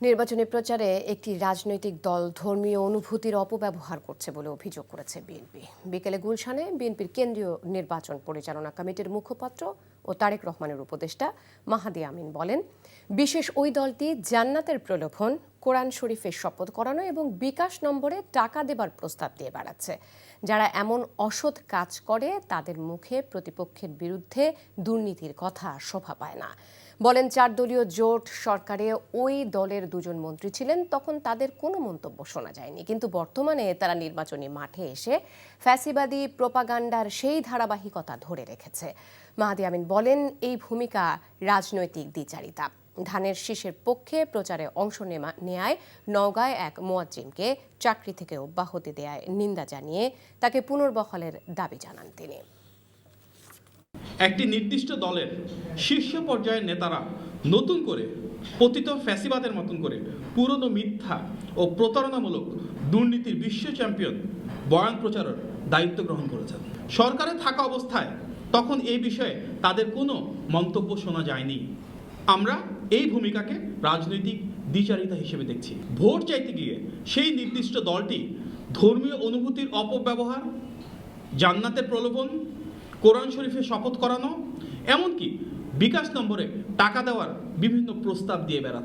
নির্বাচনী প্রচারে একটি রাজনৈতিক দল ধর্মীয় অনুভূতির অপব্যবহার করছে বলে অভিযোগ করেছে বিএনপি। বিকেলে গুলশানে বিএনপির কেন্দ্রীয় নির্বাচন পরিচালনা কমিটির মুখপাত্র ও তারেক রহমানের উপদেষ্টা মাহাদি আমিন বলেন, বিশেষ ওই দলটি জান্নাতের প্রলোভন, কোরআন শরীফের শপথ করানো এবং বিকাশ নম্বরে টাকা দেবার প্রস্তাব দিয়ে বেড়াচ্ছে। যারা এমন অসৎ কাজ করে তাদের মুখে প্রতিপক্ষের বিরুদ্ধে দুর্নীতির কথা শোভা পায় না। বলেন, 4 দলীয় জোট সরকারে ওই দলের 2 জন মন্ত্রী ছিলেন, তখন তাদের কোনো মন্তব্য শোনা যায়নি, কিন্তু বর্তমানে তারা নির্বাচনী মাঠে এসে ফ্যাসিবাদী প্রোপাগান্ডার সেই ধারাবাহিকতা ধরে রেখেছে। মাহাদি আমিন বলেন, এই ভূমিকা রাজনৈতিক দ্বিচারিতা। ধানের শীষের পক্ষে প্রচারে অংশ নেয়ায় নওগাঁয় এক মুয়াজ্জিমকে চাকরি থেকে অব্যাহতি দেয়ায় নিন্দা জানিয়ে তাকে পুনর্বহালের দাবি জানান তিনি। একটি নির্দিষ্ট দলের শীর্ষ পর্যায়ের নেতারা নতুন করে পতিত ফ্যাসিবাদের মতন করে পুরনো মিথ্যা ও প্রতারণামূলক দুর্নীতির বিশ্ব চ্যাম্পিয়ন বয়ান প্রচারের দায়িত্ব গ্রহণ করেছেন। সরকারে থাকা অবস্থায় তখন এই বিষয়ে তাদের কোনো মন্তব্য শোনা যায়নি। আমরা এই ভূমিকাকে রাজনৈতিক দ্বিচারিতা হিসেবে দেখছি। ভোট চাইতে গিয়ে সেই নির্দিষ্ট দলটি ধর্মীয় অনুভূতির অপব্যবহার, জান্নাতের প্রলোভন, কোরআন শরীফে শপথ করানো, এমনকি বিকাশ নম্বরে টাকা দেওয়ার বিভিন্ন প্রস্তাব দিয়ে বেড়াচ্ছে।